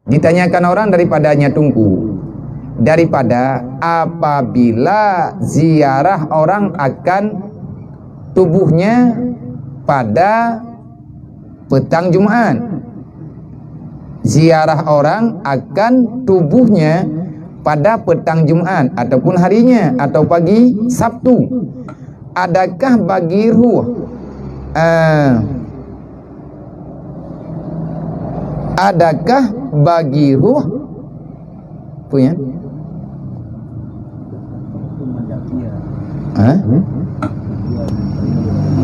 Ditanyakan orang daripadanya tungku, daripada apabila ziarah orang akan tubuhnya pada petang Jumat. Ziarah orang akan tubuhnya pada petang Jumat ataupun harinya atau pagi Sabtu. Adakah bagi ruh adakah bagi ruh punya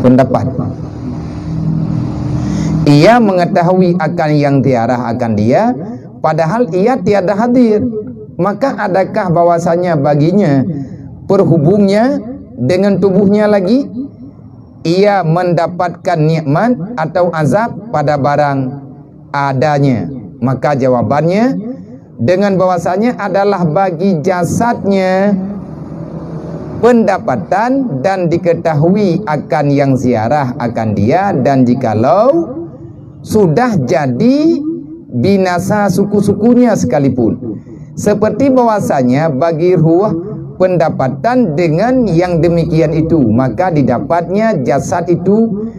pendapat ia mengetahui akan yang diarah akan dia padahal ia tiada hadir, maka adakah bahwasanya baginya perhubungnya dengan tubuhnya lagi ia mendapatkan nikmat atau azab pada barang adanya? Maka jawabannya dengan bahwasanya adalah bagi jasadnya pendapatan dan diketahui akan yang ziarah akan dia, dan jikalau sudah jadi binasa suku-sukunya sekalipun, seperti bahwasanya bagi ruh pendapatan dengan yang demikian itu, maka didapatnya jasad itu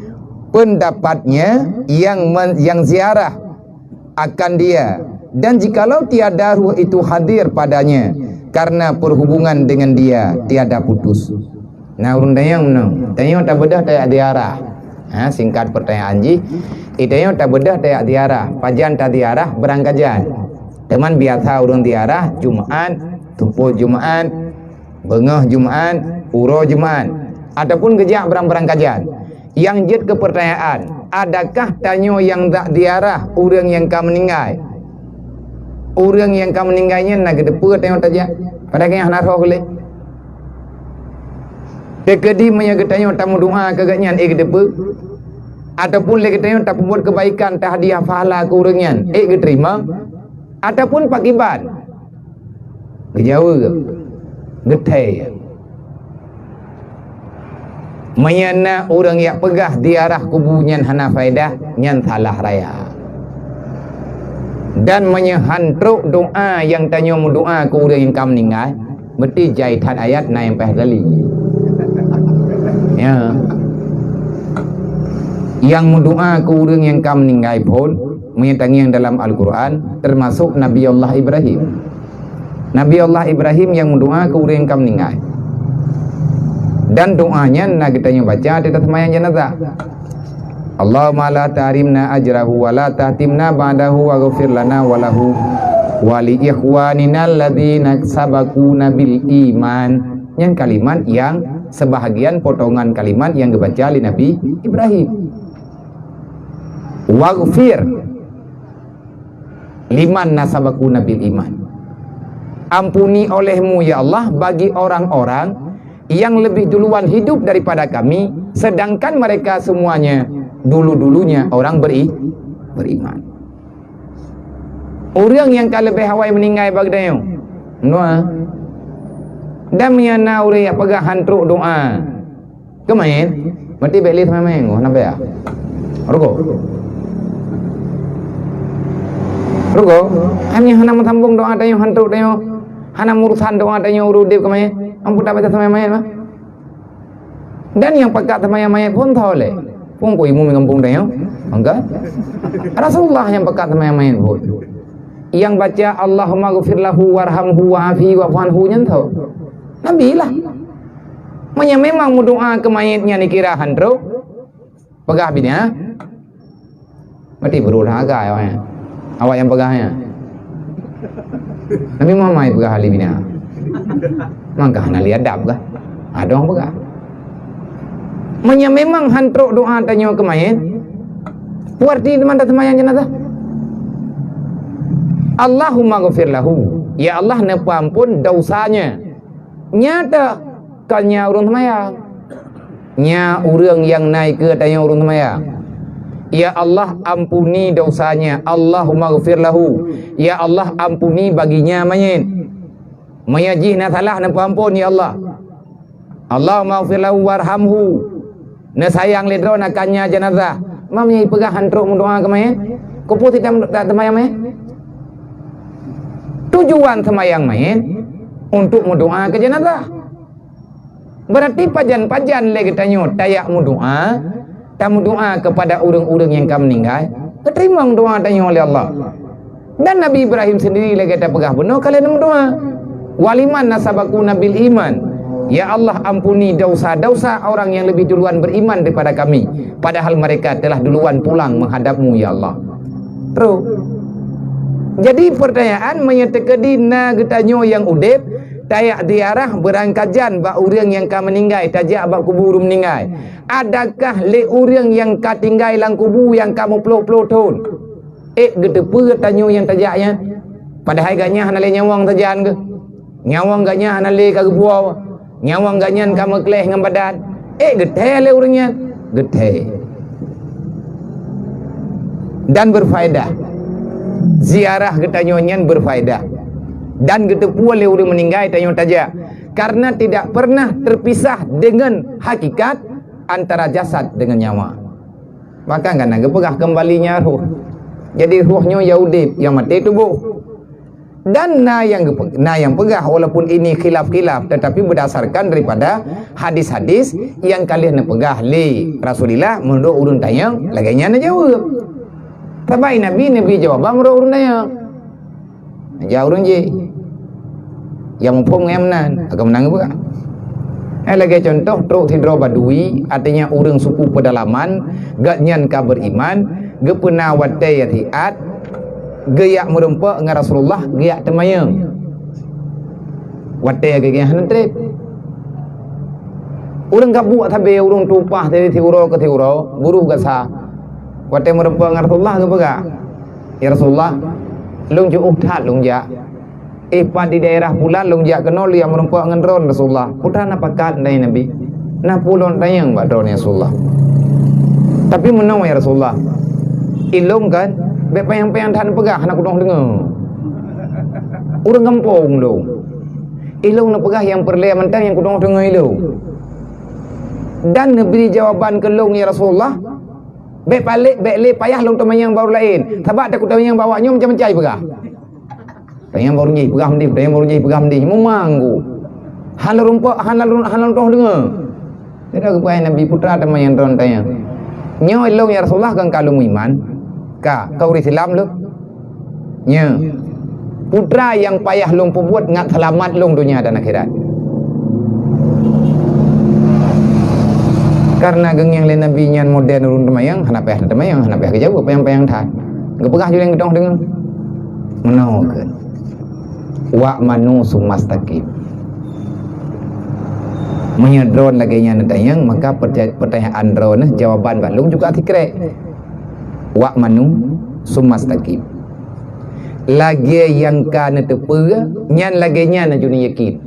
pendapatnya yang ziarah akan dia, dan jikalau tiada ruh itu hadir padanya karena perhubungan dengan dia tiada putus. Nah urun tayang tak bedah tak diarah. Singkat pertanyaan ji, itanya tak bedah tak diarah, pajan tak diarah berangkajan. Teman biasa urun diarah Jumat, tumpu Jumat, bengah Jumat, uro Jumat, ataupun gejak berang kajian. Yang jet ke pertanyaan, adakah tanyo yang tak diarah orang yang kau meninggal? Orang yang kau meninggalnya nak kedepa tanyo tajak. Pada yang nak roh kulit. Tekedi menyang tanyo tamu doa kagaknya kedepa. Ataupun lagi tanyo tak membuat kebaikan tak hadiah pahala ke orangnya keterima. Ataupun pakiban. Kejawa ke? Getai. Mayana orang yang pegah di arah kubunya hana faedah nyan salah raya. Dan menyehantruk doa yang tanya mu doa ke orang yang kam meninggal, berarti jahitan ayat na yang kali. Ya. Yang mu doa ke orang yang kam meninggal pun menyetangi yang dalam Al-Quran, termasuk Nabi Allah Ibrahim. Nabi Allah Ibrahim yang mu doa ke orang yang kam meninggal. Dan doanya nak kita yang baca di atas mayang jenazah. Allahumma la tahrimna ajrahu wa la tahtimna ba'dahu wa ghfir lana wa lahu wa li ikhwanina alladzina sabaquna bil iman. Yang kalimat yang sebahagian potongan kalimat yang dibaca oleh Nabi Ibrahim. Wa ghfir liman nasabaquna bil iman. Ampuni olehmu ya Allah bagi orang-orang yang lebih duluan hidup daripada kami, sedangkan mereka semuanya dulu-dulunya orang beriman. Orang yang kalau lebih hawai meninggal bagdayo doa dan miana orang yang pegang hantruk doa kemain mati beli sama main kenapa ya rugo hanya hana sambung doa tayo hantruk tayo hana urusan doa tayo urudip kemain ampun tak baca sama mayat mah. Dan yang pekat sama mayat pun tahu le. Pun ko imu mengampung tayo. Enggak. Rasulullah yang pekat sama mayat pun. Yang baca Allahumma ghfir lahu warhamhu wa'afi wa'fu nya tahu. Nabi lah. Memang mu doa ke mayatnya dikira handro. Pegah bini mati berulah agak awak. Awak yang pegahnya. Nabi Muhammad pegah ali bini. Mangkah nak lihat adab kah? Ada orang pegah. Memang hantruk doa tanya ke mayat. Puarti teman tak semayang jenazah. Allahumma ghafir lahu. Ya Allah napa ampun dosanya. Nyata kanya urang semayang. Nya urang yang naik ke tanya urang semayang. Ya Allah ampuni dosanya. Allahumma ghafir lahu. Ya Allah ampuni baginya mayat. Mayajih na salah na ampun ya Allah. Allahumma ghfir lahu warhamhu. Na sayang ledro na kanya jenazah. Mamnya pegah hantruk doa ke mayat. Kupu tidak temayang mayat. tujuan semayang main untuk mendoa ke jenazah. Berarti pajan-pajan lagi tanya tayak mendoa, tamu doa kepada orang-orang yang kamu meninggal, keterima doa tanya oleh Allah. Dan Nabi Ibrahim sendiri lagi kata pegah benar kalian berdoa. Waliman nasabaku nabil iman. Ya Allah, ampuni dosa-dosa orang yang lebih duluan beriman daripada kami, padahal mereka telah duluan pulang menghadapmu ya Allah. Terus jadi pertanyaan menyatakan na getanyo yang udip tayak diarah berangkajan bak orang yang ka meninggal tajak bak kubur meninggal. Adakah le orang yang ka tinggal lang kubur yang kamu peluk-peluk tun? Gede pe tanyo yang tajaknya. Padahal gaknya hanale nyawang tajan ke? Nyawang gaknya hanale ka gebuau. Nyawang gaknya kamu keleh ngam badan. Gede le orangnya. Gede. Dan berfaedah. Ziarah getanyonya berfaedah. Dan getepu oleh orang meninggal tanyo tajak. Karena tidak pernah terpisah dengan hakikat antara jasad dengan nyawa. Maka kan nak pegah kembalinya ruh. Jadi ruhnya ya udip, yang mati tubuh. Dan na yang pegah walaupun ini khilaf-khilaf tetapi berdasarkan daripada hadis-hadis yang kalian pegah li Rasulullah menurut urun tayang laganya na jawab. Tabai Nabi jawab menurut urun tayang. Jauh urun je. Yang mumpung emnan akan menang pegah. Lagi contoh truk tidro badui artinya orang suku pedalaman gaknyan ka beriman gepena watai yatiat geyak merempak dengan Rasulullah geyak temayang watai geyak hantrep orang kabuk tabe orang tupah dari tiuro ke tiuro buruh gasa watai merempak dengan Rasulullah ke pegak ya Rasulullah lung juuh tat lung ja di daerah pula long jak kenal yang merempak dengan drone Rasulullah. Putra nak pakat dari Nabi. Nak pulon tayang buat drone Rasulullah. Tapi menang ya Rasulullah. Ilung kan, bek payang-payang tahan pegah nak kudong dengar. Orang kampung tu. Ilung nak pegah yang perlea mentang yang kudong dengar ilung. Dan beri jawaban ke long ya Rasulullah. Bek balik, bek le payah long temayang baru lain. Sebab tak kudong yang bawanya macam-macam pegah. Yang baru ni pegam dia, yang baru ni pegam dia, memanggu. Halal rumput, halal toh dengar. Tidak kepada Nabi putra teman yang drone tanya. Nyo elong ya Rasulullah kan kalau iman, kau Islam lu. Nyo putra yang payah long perbuat ngat selamat long dunia dan akhirat. Karena geng yang lain Nabi nyan modern urun temayang, hanapeh kejauh payang-payang tat. Gepegah juga yang gedong dengar. Menaukan. Wa manu sumastaqim menyedron lagi nya natayang maka pertanyaan drone jawaban balung juga tikrek wa manu sumastaqim lagi yang kana tepe nyan lagi nya na juni yakin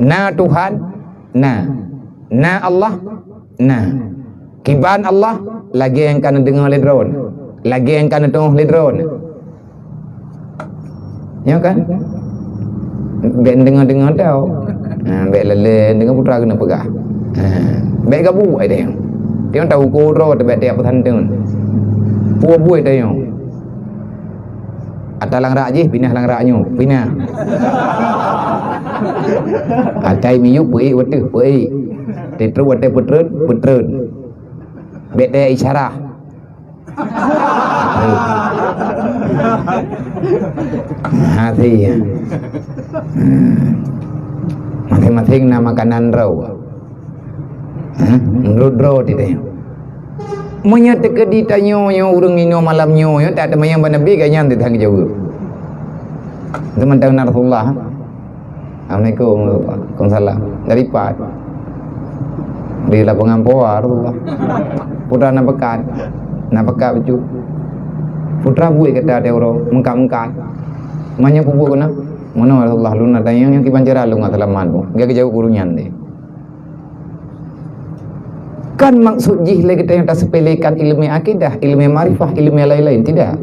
na Tuhan na Allah na kiban Allah lagi yang kana dengar le drone lagi yang kana tengok le drone. Ya kan? Bek dengar-dengar tau. Bek lele dengan putra kena pegah. Bek gabu ai dia. Dia tahu koro bek dia petan tun. Puo buai dia. Atalang rak je pinah lang raknyo, pinah. Atai miyu pui wete pui. Tetru wete putreun. Bek dia isyarah. Hati ya. Masing-masing nama makanan raw. Ngrudro tidak. Menyatakan ditanya yang urang ini malamnya ya tak ada yang Nabi kayaknya nanti tang jauh. Teman-teman Rasulullah. Assalamualaikum. Waalaikumsalam. Dari Pat. Di lapangan Poa Rasulullah. Putra nabakat. Nabakat baju. Putra buat kata dia orang mengkat-mengkat. Mana pupu kena? Mana Rasulullah lu nak tanya yang kibanjara lu ngat selamat tu. Gak jauh kurunyan deh. Kan maksud jihlah kita yang tak sepelekan ilmu akidah, ilmu marifah, ilmu lain-lain tidak.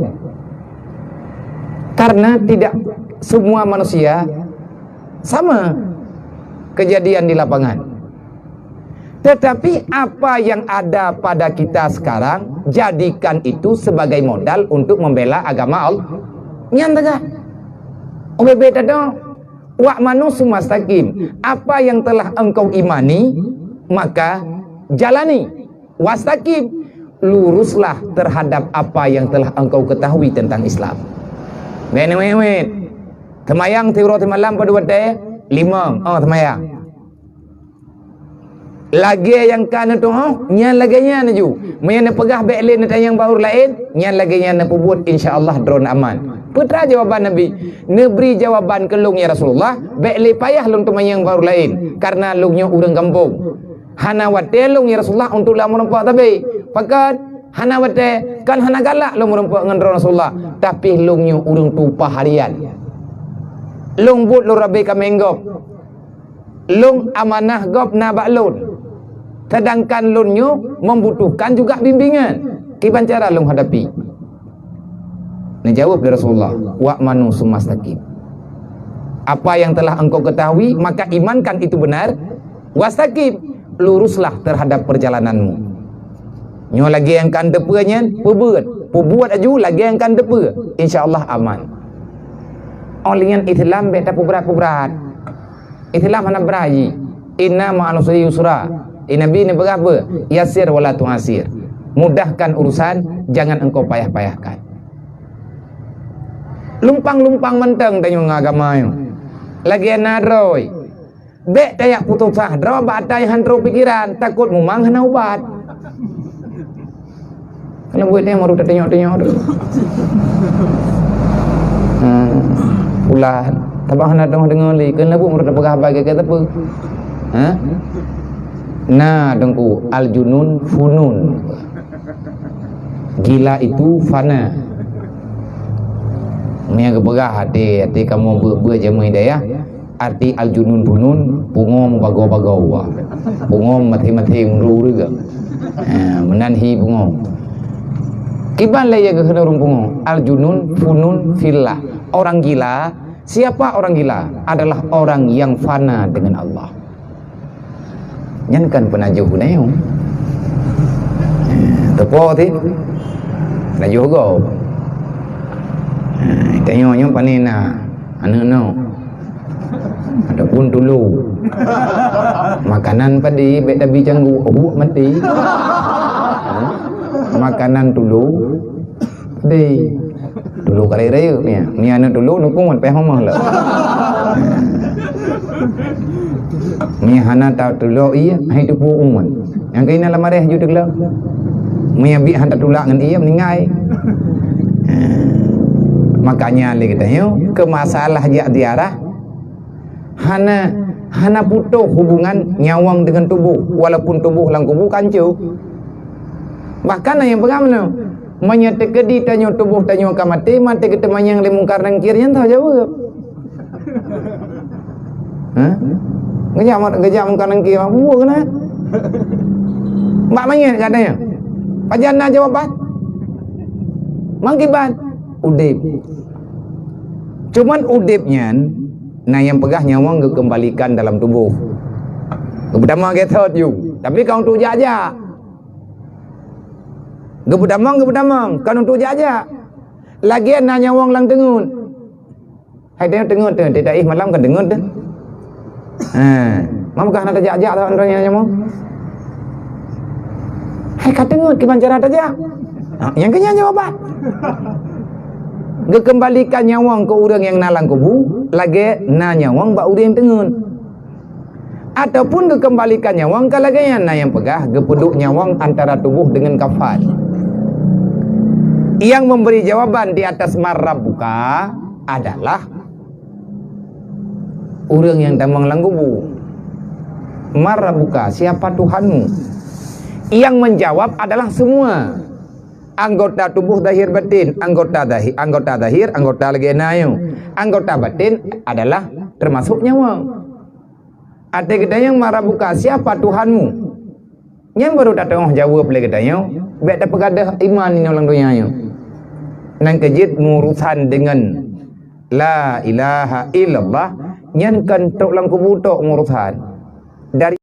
Karena tidak semua manusia sama kejadian di lapangan. Tetapi apa yang ada pada kita sekarang, jadikan itu sebagai modal untuk membela agama Allah. Nyantaga. Obebet ada wa'manu sumastaqim. Apa yang telah engkau imani maka jalani. Wastaqim, luruslah terhadap apa yang telah engkau ketahui tentang Islam. Benewet. Temayang tiuro malam pada waktu 5. Temayang. Lagi yang kana tu nyan lagi nyan ju. Meyan pegah be'le na tayang baur lain, nyan lagi nyan na pubut insyaallah drone aman. Putra jawaban Nabi, neberi jawaban kelung ya Rasulullah, be'le payah lung temayang baur lain karena lungnya urang kampung. Hana wate lung ya Rasulullah untuk la merempak tapi pakat hana wate kan hana galak lung merempak ngan Rasulullah, tapi lungnya urang tumpah harian. Lung but lu rabi kamenggop. Lung amanah gop na baklun. Sedangkan lunyu membutuhkan juga bimbingan. Kiban cara lung hadapi? Nah jawab dari Rasulullah, wa'manu sumastaqim. Apa yang telah engkau ketahui maka imankan itu benar. Wastaqim, luruslah terhadap perjalananmu. Nyo lagi yang kan depunya, perbuat aju lagi yang kan depu, insyaallah aman. Olingan Islam beta berat. Islam mana beraji. Inna ma'al usri yusra. Nabi ni berapa? Yasir wala tu'asir. Mudahkan urusan, jangan engkau payah-payahkan. Lumpang-lumpang menteng tanya agama yo. Lagi nadroi. Bek dayak putus sah, draw batai hantro pikiran, takut mumang hana ubat. Kalau buat dia maru tengok-tengok tu. Ulah tabah hana dengar li, kan labu maru pegah bagi kata apa? Nah dengku al-junun funun. Gila itu fana. Mia kepegah hati kamu jamu hidayah. Arti al-junun funun pungom bagau-bagau. Pungom mati-mati nguru juga. Menanhi pungom. Kiban laya ke kena pungom. Al-junun funun fillah. Orang gila, siapa orang gila? Adalah orang yang fana dengan Allah. Nhân cần pernah jauh neo. Tepo ti. Na jogo. Tengoknya panina. Ano. Adapun dulu. Makanan padi beda bijanggu mati. Makanan dulu. Dulu kali raya ni ana dulu nukung pe homah lah. Mi hana ta dulu iya hai tu umun. Yang kaina lamareh ju degla. Mi bi handa tulak ngan iya meningai. Makanya lagi tanya ke masalah diarah hana putus hubungan nyawang dengan tubuh walaupun tubuh lang kubu kancu. Bahkan yang bagaimana menyetekedi tanya tubuh tanya kamati mati ketemu yang lemungkar nangkirnya tahu jawab. Ngejam mungkar nangkir apa kena? Mak manyet katanya. Pajana jawaban. Mangkiban udip. Cuman udipnya nah yang pegah nyawang kembalikan dalam tubuh. Pertama get you. Tapi kau tu jaja. Gebudamang kan untuk jaja. Lagian nanya wong lang tengun. Hai dia tengun tu, tidak malam kan tengun tu. Mamkah nak jaja atau orang yang mau? Hai kat tengun kiban cara jaja. Yang kenya jawaban. Gekembalikan nyawang ke orang yang nalang kubu, lagi nanya wong ba urang tengun. Ataupun gekembalikan nyawang ke lagi yang pegah gepuduk nyawang antara tubuh dengan kafan. Yang memberi jawaban di atas marrabuka adalah orang yang tamang langgubu. Marrabuka, siapa Tuhanmu? Yang menjawab adalah semua anggota tubuh zahir batin, anggota zahir, anggota lagi nayu. Anggota batin adalah termasuk nyawa. Ada kita yang marrabuka, siapa Tuhanmu? Yang baru datang jawab lagi kita beda pegadah iman ini orang dunia nang kejit ngurusan dengan la ilaha illallah nyan kan tok lang kubutok ngurusan dari